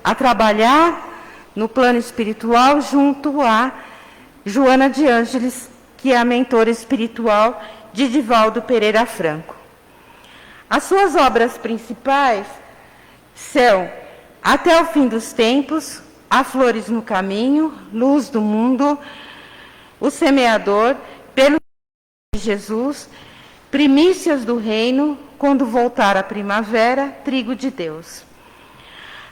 a trabalhar no plano espiritual junto a Joana de Ângeles, que é a mentora espiritual de Divaldo Pereira Franco. As suas obras principais são Até o Fim dos Tempos, Há Flores no Caminho, Luz do Mundo, O Semeador, Pelo de Jesus, Primícias do Reino, Quando Voltar a Primavera, Trigo de Deus.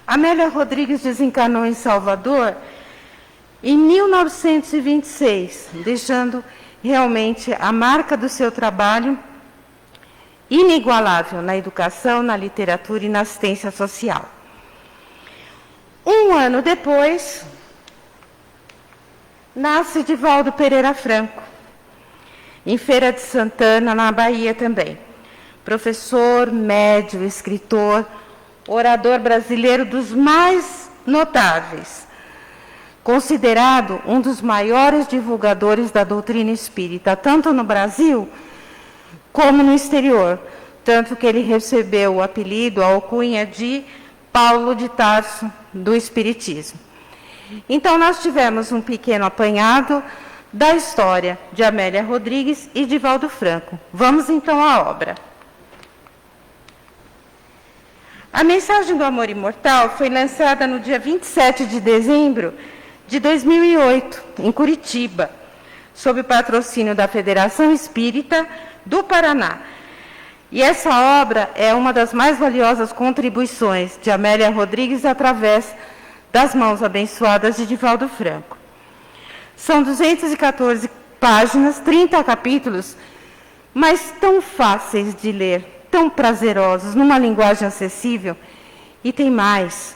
Amélia Rodrigues desencarnou em Salvador em 1926, deixando realmente a marca do seu trabalho inigualável na educação, na literatura e na assistência social. Um ano depois, nasce Divaldo Pereira Franco, em Feira de Santana, na Bahia também. Professor, médium, escritor, orador brasileiro dos mais notáveis, considerado um dos maiores divulgadores da doutrina espírita, tanto no Brasil como no exterior, tanto que ele recebeu o apelido, a alcunha de Paulo de Tarso do Espiritismo. Então, nós tivemos um pequeno apanhado da história de Amélia Rodrigues e Divaldo Franco. Vamos então à obra. A Mensagem do Amor Imortal foi lançada no dia 27 de dezembro de 2008, em Curitiba, sob o patrocínio da Federação Espírita do Paraná. E essa obra é uma das mais valiosas contribuições de Amélia Rodrigues através das mãos abençoadas de Divaldo Franco. São 214 páginas, 30 capítulos, mas tão fáceis de ler, tão prazerosos, numa linguagem acessível. E tem mais.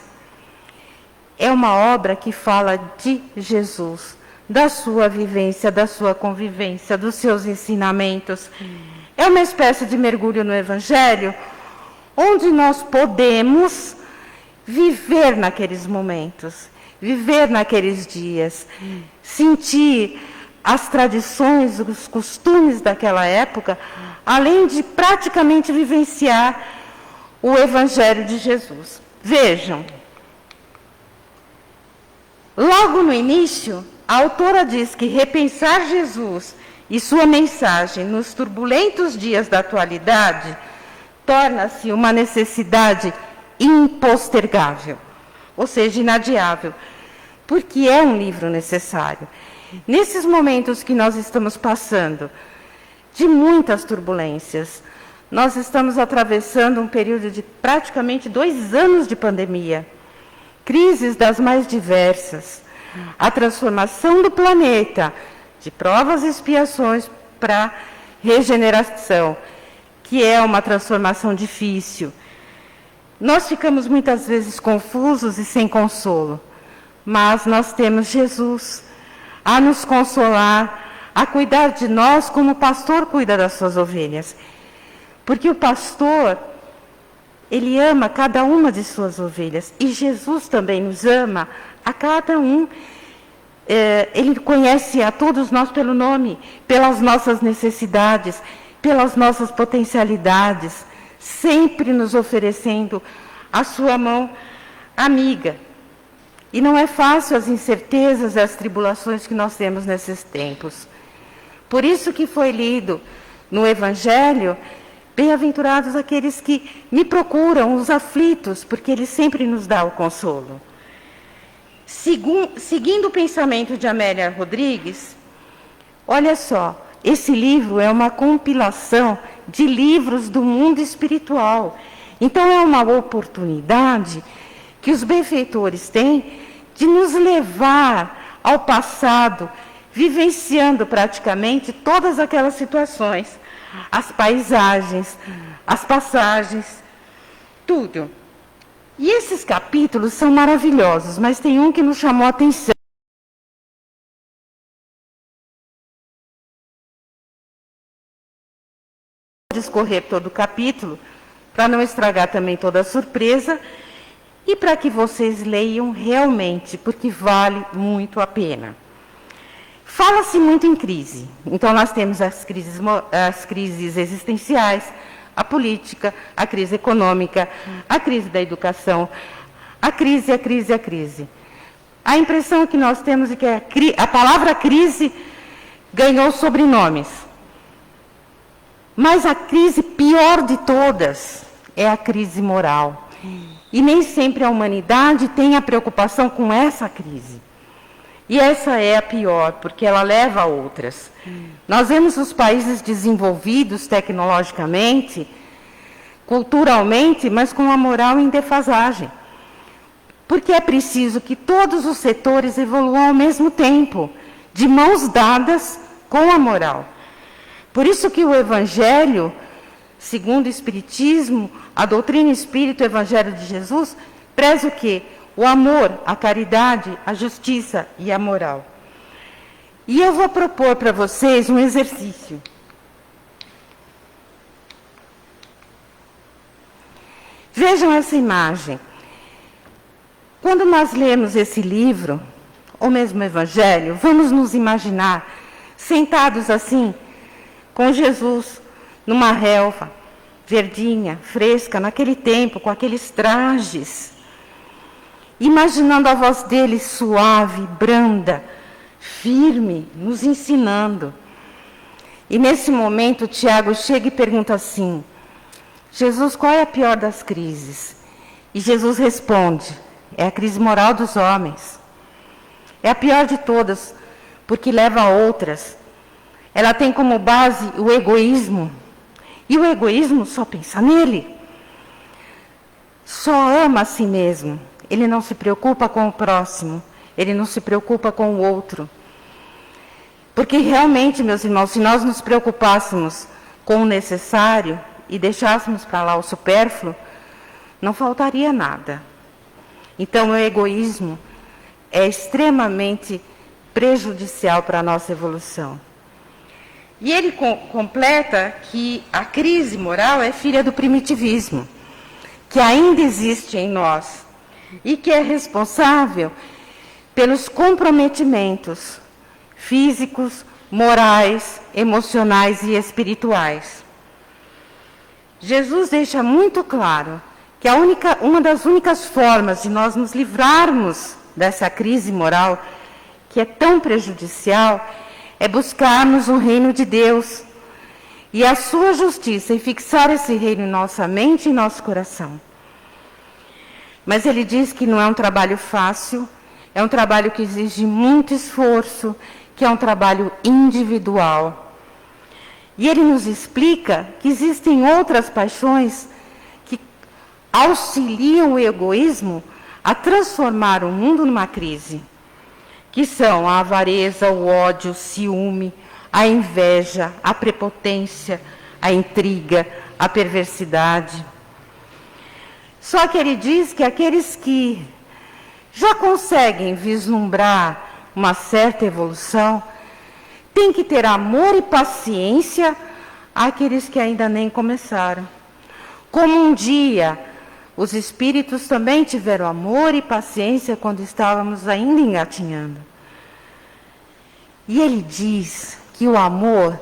É uma obra que fala de Jesus, da sua vivência, da sua convivência, dos seus ensinamentos. É uma espécie de mergulho no Evangelho, onde nós podemos viver naqueles momentos, viver naqueles dias, sentir as tradições, os costumes daquela época, além de praticamente vivenciar o Evangelho de Jesus. Vejam, logo no início, a autora diz que repensar Jesus e sua mensagem nos turbulentos dias da atualidade torna-se uma necessidade impostergável, ou seja, inadiável, porque é um livro necessário. Nesses momentos que nós estamos passando, de muitas turbulências, nós estamos atravessando um período de praticamente 2 anos de pandemia, crises das mais diversas, a transformação do planeta, de provas e expiações para regeneração, que é uma transformação difícil. Nós ficamos muitas vezes confusos e sem consolo, mas nós temos Jesus a nos consolar, a cuidar de nós como o pastor cuida das suas ovelhas. Porque o pastor, ele ama cada uma de suas ovelhas, e Jesus também nos ama a cada um. Ele conhece a todos nós pelo nome, pelas nossas necessidades, pelas nossas potencialidades, sempre nos oferecendo a sua mão amiga. E não é fácil as incertezas e as tribulações que nós temos nesses tempos. Por isso que foi lido no Evangelho, bem-aventurados aqueles que me procuram, os aflitos, porque Ele sempre nos dá o consolo. Seguindo o pensamento de Amélia Rodrigues, olha só, esse livro é uma compilação de livros do mundo espiritual. Então é uma oportunidade que os benfeitores têm de nos levar ao passado, vivenciando praticamente todas aquelas situações, as paisagens, as passagens, tudo. E esses capítulos são maravilhosos, mas tem um que nos chamou a atenção. Vou discorrer todo o capítulo, para não estragar também toda a surpresa, e para que vocês leiam realmente, porque vale muito a pena. Fala-se muito em crise. Então, nós temos as crises existenciais, a política, a crise econômica, a crise da educação, A crise, a crise, a crise. A impressão que nós temos é que a palavra crise ganhou sobrenomes. Mas a crise pior de todas é a crise moral. E nem sempre a humanidade tem a preocupação com essa crise. E essa é a pior, porque ela leva a outras. Nós vemos os países desenvolvidos tecnologicamente, culturalmente, mas com a moral em defasagem. Porque é preciso que todos os setores evoluam ao mesmo tempo, de mãos dadas com a moral. Por isso que o Evangelho, segundo o Espiritismo, a doutrina espírita, o Evangelho de Jesus, preza o quê? O amor, a caridade, a justiça e a moral. E eu vou propor para vocês um exercício. Vejam essa imagem. Quando nós lemos esse livro, ou mesmo o Evangelho, vamos nos imaginar sentados assim, com Jesus, numa relva, verdinha, fresca, naquele tempo, com aqueles trajes, imaginando a voz dele suave, branda, firme, nos ensinando. E nesse momento, Tiago chega e pergunta assim: Jesus, qual é a pior das crises? E Jesus responde: é a crise moral dos homens. É a pior de todas, porque leva a outras. Ela tem como base o egoísmo. E o egoísmo só pensa nele. Só ama a si mesmo. Ele não se preocupa com o próximo. Ele não se preocupa com o outro. Porque realmente, meus irmãos, se nós nos preocupássemos com o necessário e deixássemos para lá o supérfluo, não faltaria nada. Então, o egoísmo é extremamente prejudicial para a nossa evolução. E ele completa que a crise moral é filha do primitivismo, que ainda existe em nós e que é responsável pelos comprometimentos físicos, morais, emocionais e espirituais. Jesus deixa muito claro que uma das únicas formas de nós nos livrarmos dessa crise moral, que é tão prejudicial, é buscarmos o reino de Deus e a sua justiça e fixar esse reino em nossa mente e em nosso coração. Mas ele diz que não é um trabalho fácil, é um trabalho que exige muito esforço, que é um trabalho individual. E ele nos explica que existem outras paixões que auxiliam o egoísmo a transformar o mundo numa crise, que são a avareza, o ódio, o ciúme, a inveja, a prepotência, a intriga, a perversidade. Só que ele diz que aqueles que já conseguem vislumbrar uma certa evolução têm que ter amor e paciência àqueles que ainda nem começaram. Como um dia os espíritos também tiveram amor e paciência quando estávamos ainda engatinhando. E ele diz que o amor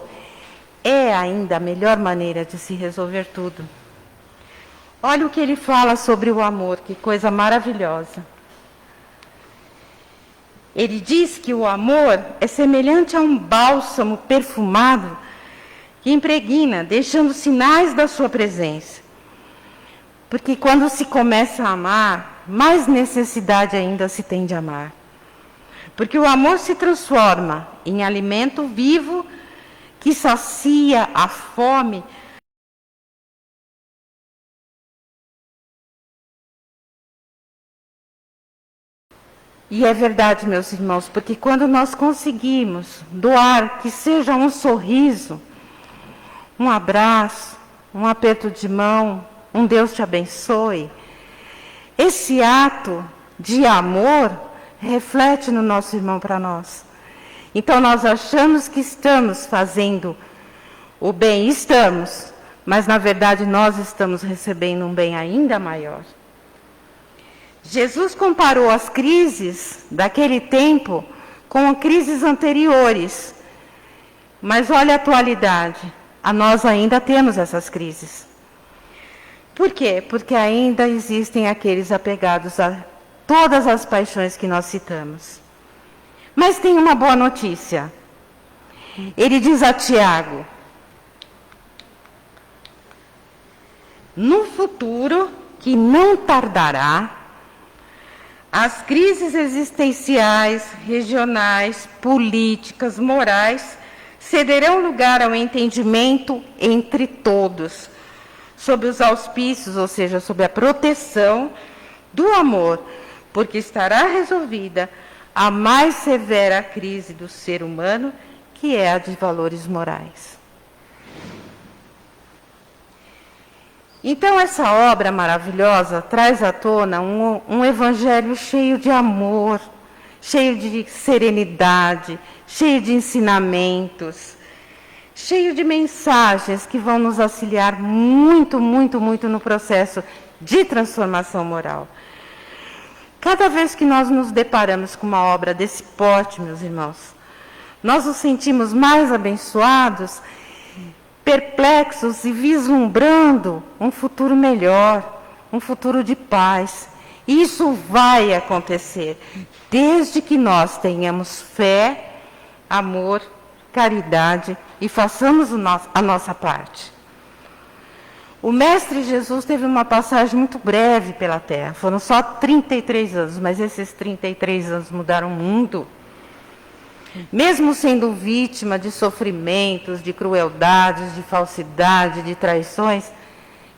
é ainda a melhor maneira de se resolver tudo. Olha o que ele fala sobre o amor, que coisa maravilhosa. Ele diz que o amor é semelhante a um bálsamo perfumado que impregna, deixando sinais da sua presença. Porque quando se começa a amar, mais necessidade ainda se tem de amar. Porque o amor se transforma em alimento vivo que sacia a fome. E é verdade, meus irmãos, porque quando nós conseguimos doar, que seja um sorriso, um abraço, um aperto de mão, um Deus te abençoe, esse ato de amor reflete no nosso irmão para nós. Então nós achamos que estamos fazendo o bem, estamos, mas na verdade nós estamos recebendo um bem ainda maior. Jesus comparou as crises daquele tempo com crises anteriores. Mas olha a atualidade, nós ainda temos essas crises. Por quê? Porque ainda existem aqueles apegados a todas as paixões que nós citamos. Mas tem uma boa notícia. Ele diz a Tiago: no futuro, que não tardará, as crises existenciais, regionais, políticas, morais, cederão lugar ao entendimento entre todos, sob os auspícios, ou seja, sob a proteção do amor, porque estará resolvida a mais severa crise do ser humano, que é a de valores morais. Então, essa obra maravilhosa traz à tona um evangelho cheio de amor, cheio de serenidade, cheio de ensinamentos, cheio de mensagens que vão nos auxiliar muito, muito, muito no processo de transformação moral. Cada vez que nós nos deparamos com uma obra desse porte, meus irmãos, nós nos sentimos mais abençoados, perplexos e vislumbrando um futuro melhor, um futuro de paz. E isso vai acontecer, desde que nós tenhamos fé, amor, caridade e façamos a nossa parte. O Mestre Jesus teve uma passagem muito breve pela Terra, foram só 33 anos, mas esses 33 anos mudaram o mundo. Mesmo sendo vítima de sofrimentos, de crueldades, de falsidade, de traições,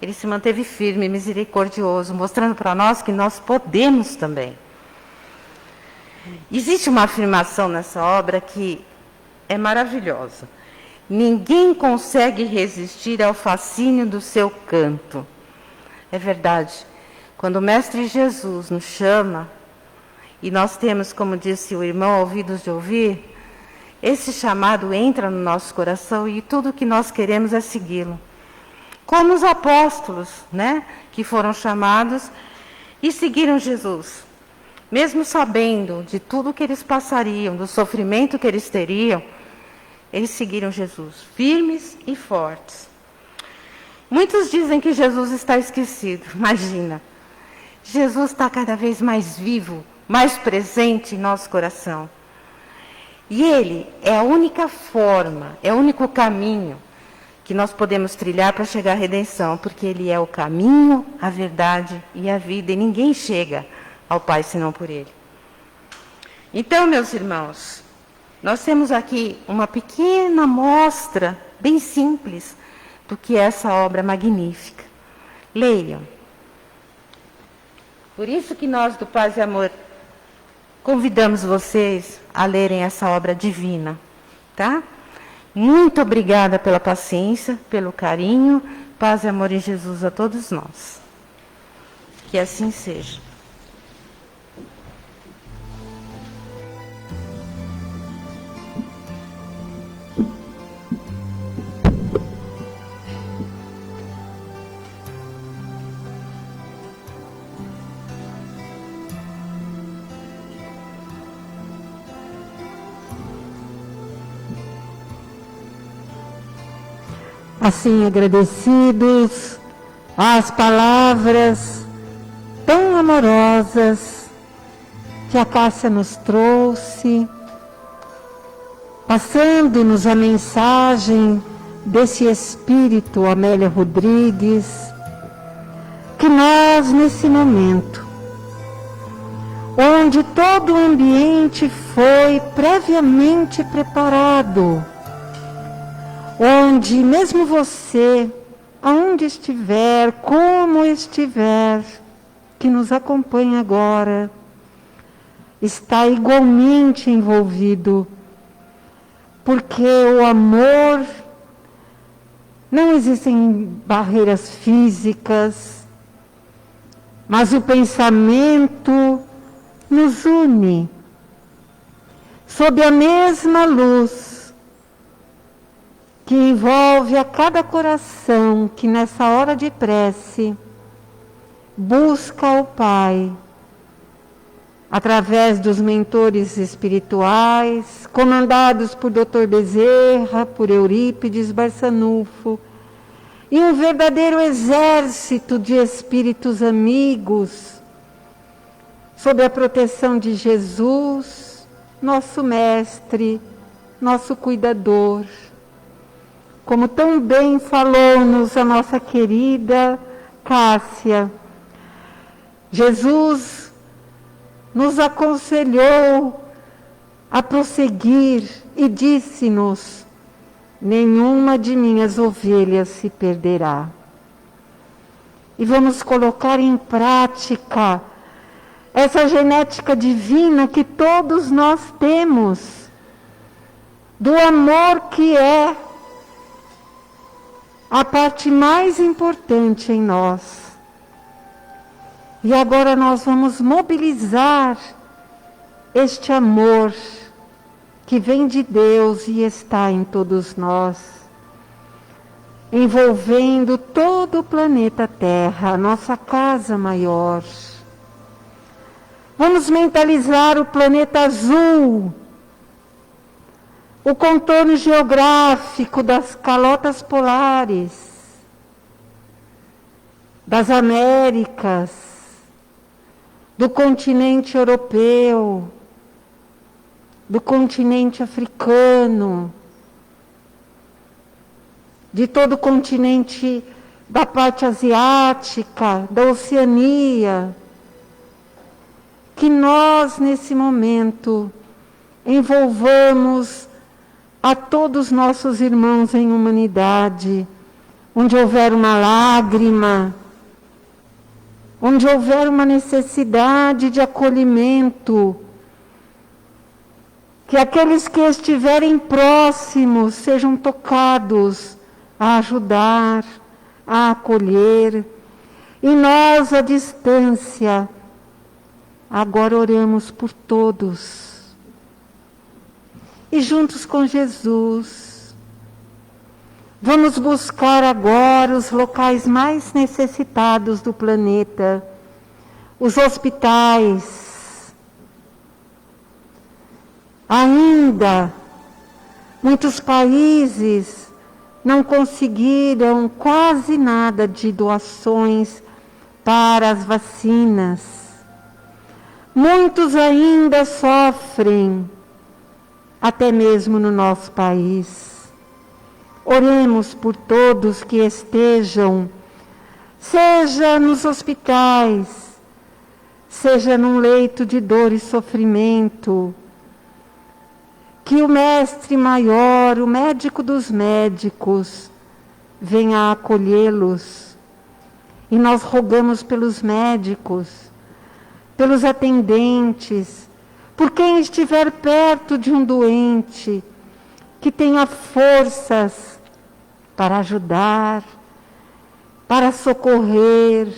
ele se manteve firme e misericordioso, mostrando para nós que nós podemos também. Existe uma afirmação nessa obra que é maravilhosa. Ninguém consegue resistir ao fascínio do seu canto. É verdade. Quando o Mestre Jesus nos chama, e nós temos, como disse o irmão, ouvidos de ouvir, esse chamado entra no nosso coração e tudo que nós queremos é segui-lo. Como os apóstolos, né, que foram chamados e seguiram Jesus. Mesmo sabendo de tudo que eles passariam, do sofrimento que eles teriam, eles seguiram Jesus, firmes e fortes. Muitos dizem que Jesus está esquecido. Imagina, Jesus está cada vez mais vivo, mais presente em nosso coração. E Ele é a única forma, é o único caminho que nós podemos trilhar para chegar à redenção, porque Ele é o caminho, a verdade e a vida, e ninguém chega ao Pai senão por Ele. Então, meus irmãos, nós temos aqui uma pequena amostra, bem simples, do que é essa obra magnífica. Leiam. Por isso que nós, do Paz e Amor, convidamos vocês a lerem essa obra divina, tá? Muito obrigada pela paciência, pelo carinho, paz e amor em Jesus a todos nós. Que assim seja. Assim, agradecidos às palavras tão amorosas que a Cássia nos trouxe, passando-nos a mensagem desse Espírito, Amélia Rodrigues, que nós, nesse momento, onde todo o ambiente foi previamente preparado, onde mesmo você, aonde estiver, como estiver, que nos acompanha agora, está igualmente envolvido, porque o amor, não existem barreiras físicas, mas o pensamento nos une, sob a mesma luz, que envolve a cada coração que nessa hora de prece busca o Pai, através dos mentores espirituais, comandados por Dr. Bezerra, por Eurípides Barçanufo, e um verdadeiro exército de espíritos amigos, sob a proteção de Jesus, nosso mestre, nosso cuidador. Como tão bem falou-nos a nossa querida Cássia, Jesus nos aconselhou a prosseguir e disse-nos: nenhuma de minhas ovelhas se perderá. E vamos colocar em prática essa genética divina que todos nós temos, do amor que é a parte mais importante em nós. E agora nós vamos mobilizar este amor que vem de Deus e está em todos nós, envolvendo todo o planeta Terra, a nossa casa maior. Vamos mentalizar o planeta azul, o contorno geográfico das calotas polares, das Américas, do continente europeu, do continente africano, de todo o continente da parte asiática, da Oceania, que nós, nesse momento, envolvamos a todos nossos irmãos em humanidade, onde houver uma lágrima, onde houver uma necessidade de acolhimento, que aqueles que estiverem próximos sejam tocados a ajudar, a acolher, e nós, à distância, agora oramos por todos. E juntos com Jesus, vamos buscar agora os locais mais necessitados do planeta, os hospitais. Ainda, muitos países não conseguiram quase nada de doações para as vacinas. Muitos ainda sofrem, até mesmo no nosso país. Oremos por todos que estejam, seja nos hospitais, seja num leito de dor e sofrimento, que o mestre maior, o médico dos médicos, venha acolhê-los. E nós rogamos pelos médicos, pelos atendentes, por quem estiver perto de um doente, que tenha forças para ajudar, para socorrer,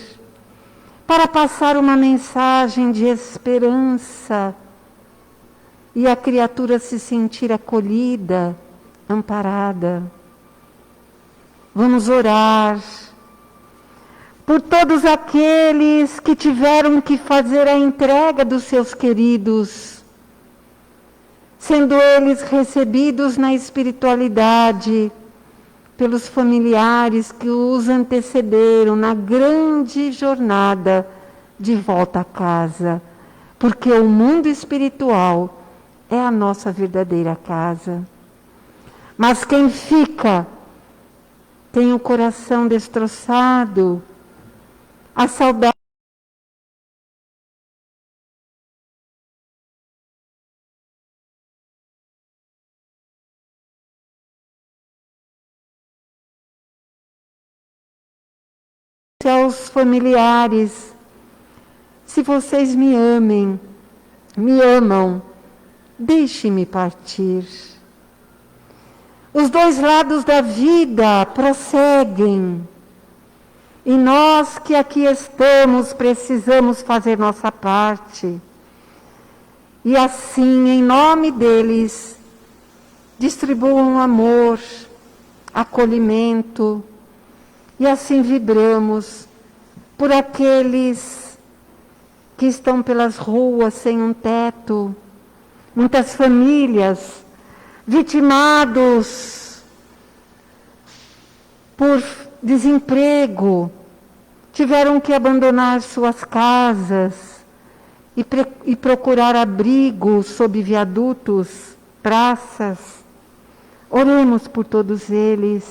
para passar uma mensagem de esperança, e a criatura se sentir acolhida, amparada. Vamos orar por todos aqueles que tiveram que fazer a entrega dos seus queridos, sendo eles recebidos na espiritualidade pelos familiares que os antecederam na grande jornada de volta a casa, porque o mundo espiritual é a nossa verdadeira casa. Mas quem fica tem o coração destroçado, a saudade aos familiares. Se vocês me amem, me amam, deixe-me partir. Os dois lados da vida prosseguem. E nós que aqui estamos, precisamos fazer nossa parte. E assim, em nome deles, distribuam amor, acolhimento. E assim vibramos por aqueles que estão pelas ruas sem um teto, muitas famílias vitimados por desemprego, tiveram que abandonar suas casas e procurar abrigo sob viadutos, praças. Oremos por todos eles,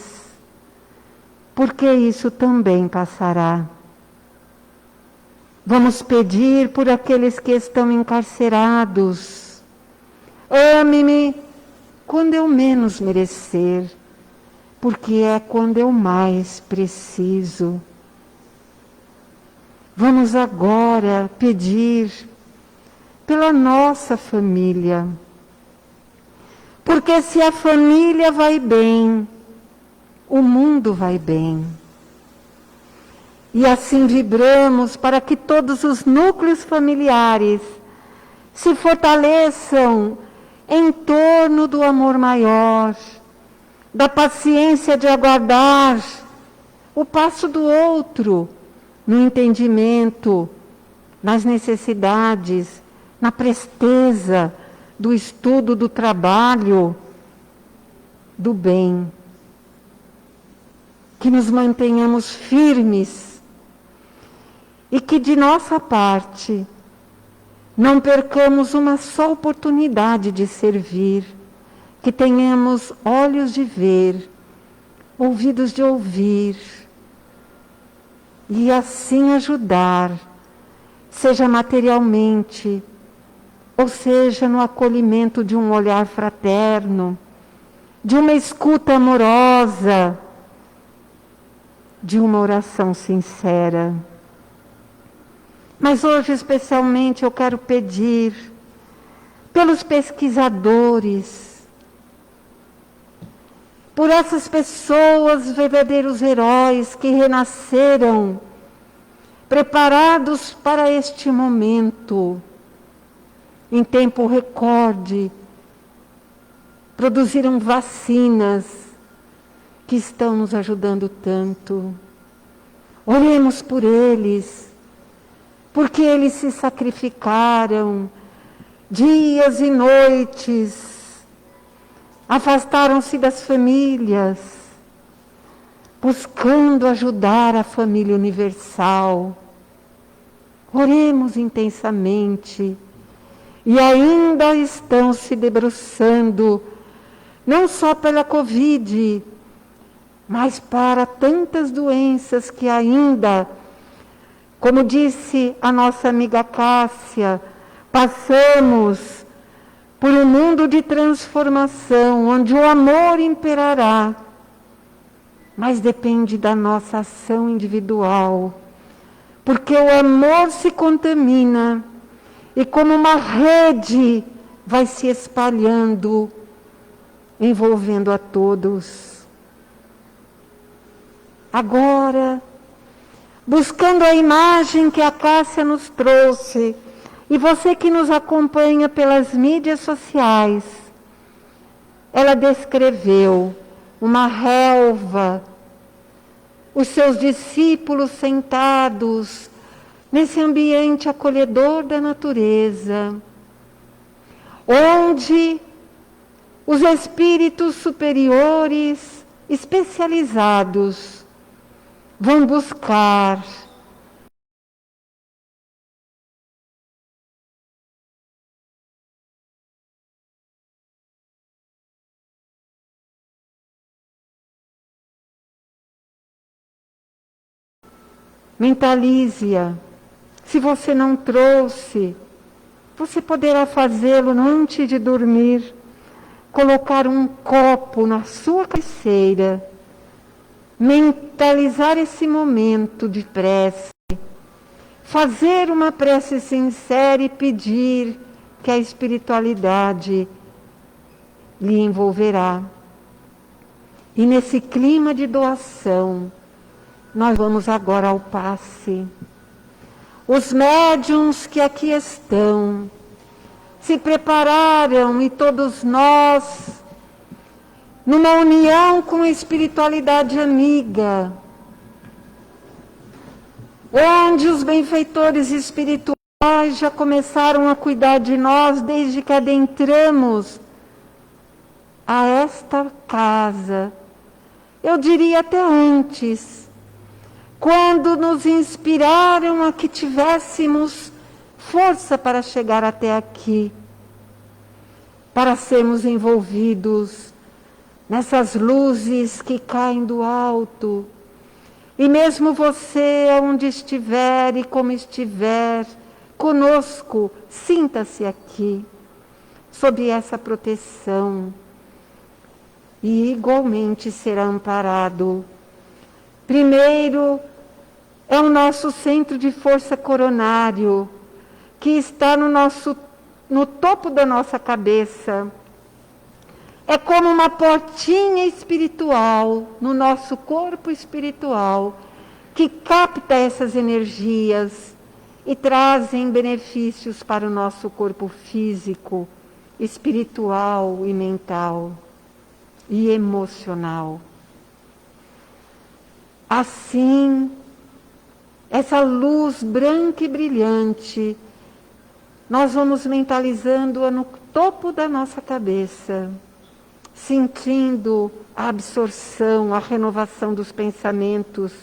porque isso também passará. Vamos pedir por aqueles que estão encarcerados. Ame-me quando eu menos merecer, porque é quando eu mais preciso. Vamos agora pedir pela nossa família, porque se a família vai bem, o mundo vai bem. E assim vibramos para que todos os núcleos familiares se fortaleçam em torno do amor maior, da paciência de aguardar o passo do outro, no entendimento, nas necessidades, na presteza do estudo, do trabalho, do bem. Que nos mantenhamos firmes e que de nossa parte não percamos uma só oportunidade de servir, que tenhamos olhos de ver, ouvidos de ouvir, e assim ajudar, seja materialmente, ou seja no acolhimento de um olhar fraterno, de uma escuta amorosa, de uma oração sincera. Mas hoje, especialmente, eu quero pedir pelos pesquisadores, por essas pessoas, verdadeiros heróis que renasceram, preparados para este momento, em tempo recorde, produziram vacinas que estão nos ajudando tanto. Oremos por eles, porque eles se sacrificaram dias e noites, afastaram-se das famílias, buscando ajudar a família universal. Oremos intensamente, e ainda estão se debruçando, não só pela Covid, mas para tantas doenças que ainda, como disse a nossa amiga Cássia, passamos por um mundo de transformação, onde o amor imperará, mas depende da nossa ação individual, porque o amor se contamina e como uma rede vai se espalhando, envolvendo a todos. Agora, buscando a imagem que a Cássia nos trouxe, e você que nos acompanha pelas mídias sociais, ela descreveu uma relva, os seus discípulos sentados nesse ambiente acolhedor da natureza, onde os espíritos superiores especializados vão buscar mentalize-a. Se você não trouxe, você poderá fazê-lo antes de dormir, colocar um copo na sua cabeceira, mentalizar esse momento de prece, fazer uma prece sincera e pedir que a espiritualidade lhe envolverá. E nesse clima de doação, nós vamos agora ao passe. Os médiuns que aqui estão se prepararam, e todos nós, numa união com a espiritualidade amiga, onde os benfeitores espirituais já começaram a cuidar de nós desde que adentramos a esta casa, eu diria até antes, quando nos inspiraram a que tivéssemos força para chegar até aqui, para sermos envolvidos nessas luzes que caem do alto. E mesmo você, onde estiver e como estiver, conosco, sinta-se aqui, sob essa proteção. E igualmente será amparado. Primeiro, é o nosso centro de força coronário, que está no topo da nossa cabeça. É como uma portinha espiritual no nosso corpo espiritual, que capta essas energias e trazem benefícios para o nosso corpo físico, espiritual e mental e emocional. Assim, essa luz branca e brilhante, nós vamos mentalizando-a no topo da nossa cabeça, sentindo a absorção, a renovação dos pensamentos.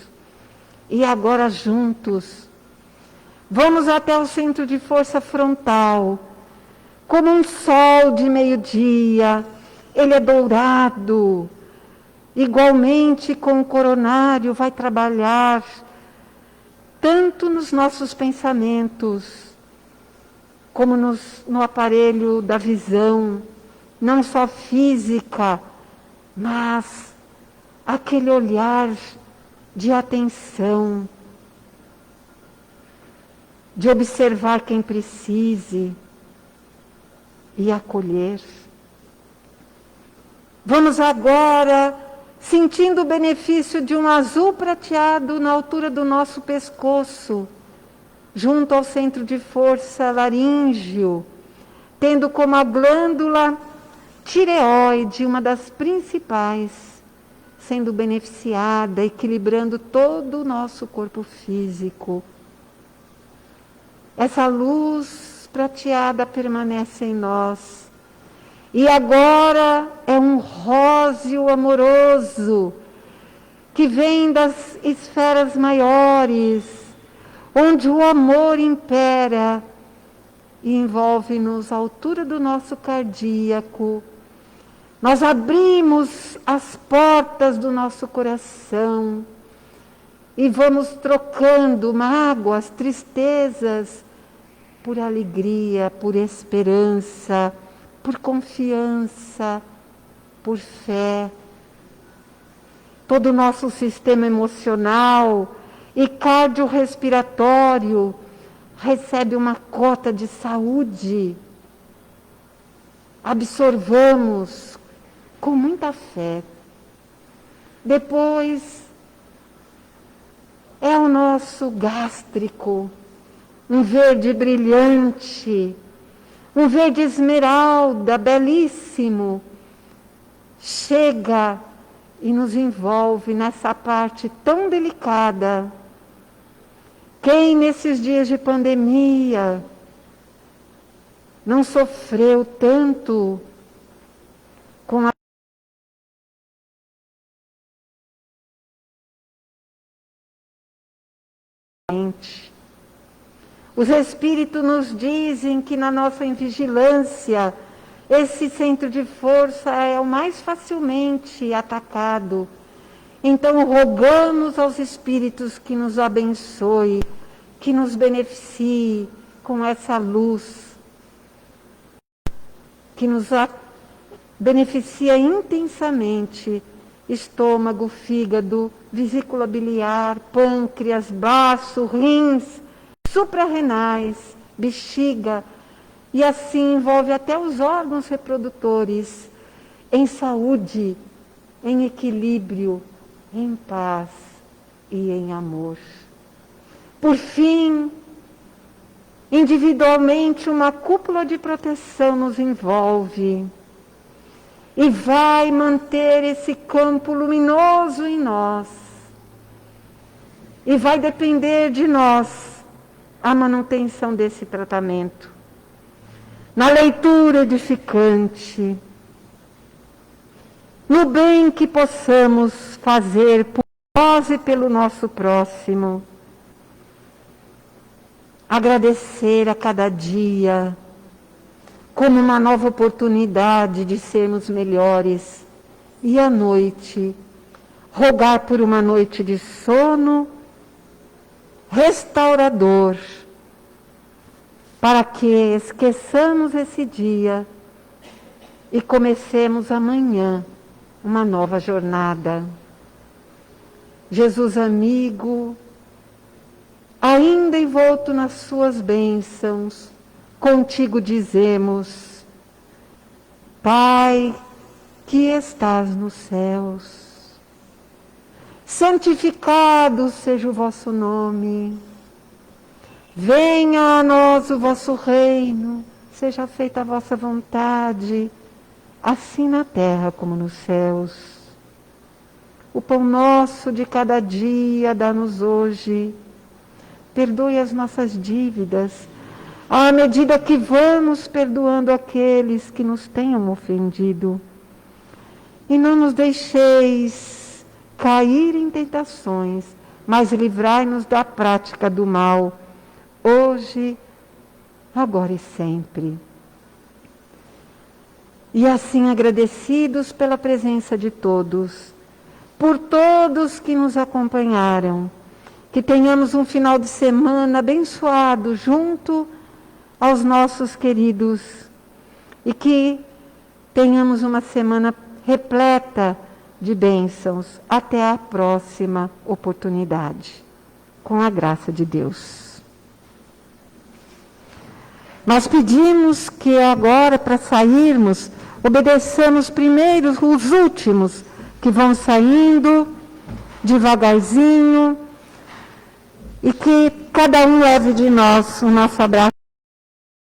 E agora juntos, vamos até o centro de força frontal, como um sol de meio-dia. Ele é dourado, igualmente com o coronário vai trabalhar tanto nos nossos pensamentos, como no aparelho da visão, não só física, mas aquele olhar de atenção, de observar quem precise e acolher. Vamos agora sentindo o benefício de um azul prateado na altura do nosso pescoço, junto ao centro de força laríngeo, tendo como a glândula tireoide, uma das principais, sendo beneficiada, equilibrando todo o nosso corpo físico. Essa luz prateada permanece em nós. E agora é um róseo amoroso que vem das esferas maiores, onde o amor impera e envolve-nos à altura do nosso cardíaco. Nós abrimos as portas do nosso coração e vamos trocando mágoas, tristezas, por alegria, por esperança, por confiança, por fé. Todo o nosso sistema emocional e cardiorrespiratório recebe uma cota de saúde. Absorvamos com muita fé. Depois é o nosso gástrico, um verde brilhante, um verde esmeralda, belíssimo, chega e nos envolve nessa parte tão delicada. Quem nesses dias de pandemia não sofreu tanto com a mente? Os espíritos nos dizem que na nossa invigilância, esse centro de força é o mais facilmente atacado. Então rogamos aos espíritos que nos abençoe, que nos beneficie com essa luz, que nos beneficia intensamente estômago, fígado, vesícula biliar, pâncreas, baço, rins, suprarrenais, bexiga, e assim envolve até os órgãos reprodutores, em saúde, em equilíbrio, em paz e em amor. Por fim, individualmente, uma cúpula de proteção nos envolve e vai manter esse campo luminoso em nós. E vai depender de nós a manutenção desse tratamento. Na leitura edificante, no bem que possamos fazer por nós e pelo nosso próximo. Agradecer a cada dia como uma nova oportunidade de sermos melhores. E à noite, rogar por uma noite de sono restaurador, para que esqueçamos esse dia e comecemos amanhã uma nova jornada. Jesus amigo, ainda envolto nas suas bênçãos, contigo dizemos: Pai, que estás nos céus, santificado seja o vosso nome. Venha a nós o vosso reino, seja feita a vossa vontade, assim na terra como nos céus. O pão nosso de cada dia dá-nos hoje. Perdoe as nossas dívidas, à medida que vamos perdoando aqueles que nos tenham ofendido. E não nos deixeis cair em tentações, mas livrai-nos da prática do mal, hoje, agora e sempre. E assim, agradecidos pela presença de todos, por todos que nos acompanharam, que tenhamos um final de semana abençoado junto aos nossos queridos e que tenhamos uma semana repleta de bênçãos até a próxima oportunidade, com a graça de Deus. Nós pedimos que agora, para sairmos, obedeçamos primeiro os últimos, que vão saindo devagarzinho, e que cada um leve de nós o nosso abraço